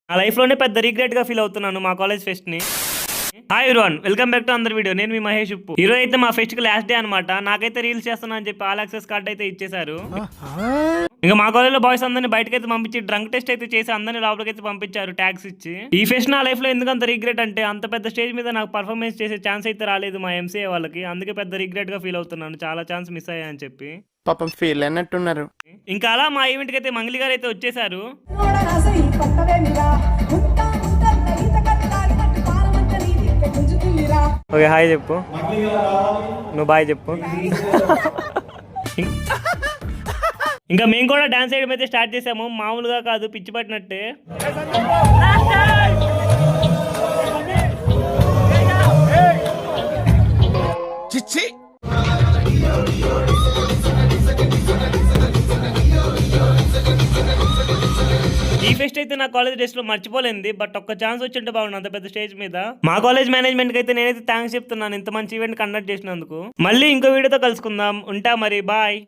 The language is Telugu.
నా లైఫ్‌లోనే పెద్ద రిగ్రెట్‌గా ఫీల్ అవుతున్నాను మా కాలేజ్ ఫెస్ట్‌ని. Hi everyone, welcome back to another video. నేను మీ మహేష్ ఉప్పు. ఈరోజు అయితే మా ఫెస్ట్‌కి లాస్ట్ డే అనమాట. నాకైతే రీల్స్ చేస్తున్నా అని చెప్పి ఆల్ యాక్సెస్ కార్డ్ అయితే ఇచ్చేసారు. ఇంకా మా కాలేజ్‌లో బాయ్స్ అందరిని బయటకైతే పంపించి డ్రంక్ టెస్ట్ అయితే చేసి అందరిని లోపలికైతే పంపించారు ట్యాగ్స్ ఇచ్చి. ఈ ఫెస్ట్ నా లైఫ్‌లో ఎందుకంత రిగ్రెట్ అంటే అంత పెద్ద స్టేజ్ మీద నాకు పర్ఫార్మెన్స్ చేసే ఛాన్స్ అయితే రాలేదు మా ఎంసీఏ వాళ్ళకి. అందుకే పెద్ద రిగ్రెట్‌గా ఫీల్ అవుతున్నాను. చాలా ఛాన్స్ మిస్ అయ్యా అని చెప్పి. పాపం ఫీల్ అయినట్టున్నారు. ఇంకా అలా మా ఈవెంట్‌కి అయితే మంగ్లీ గారు అయితే వచ్చేసారు. ఓకే, హాయ్ చెప్పు. నువ్వు బాయ్ చెప్పు. ఇంకా మేము కూడా డాన్స్ చేయడం అయితే స్టార్ట్ చేసాము. మామూలుగా కాదు, పిచ్చి పట్టినట్టే. ఈ ఫెస్ట్ అయితే నా కాలేజ్ డేస్ లో మర్చిపోలేంది. బట్ ఒక్క ఛాన్స్ వచ్చింటే బాగుండు అంత పెద్ద స్టేజ్ మీద. మా కాలేజ్ మేనేజ్మెంట్ కి అయితే నేనైతే థ్యాంక్స్ చెప్తున్నాను ఇంత మంచి ఈవెంట్ కండక్ట్ చేసినందుకు. మళ్ళీ ఇంకో వీడియోతో కలుసుకుందాం. ఉంటా మరి, బాయ్.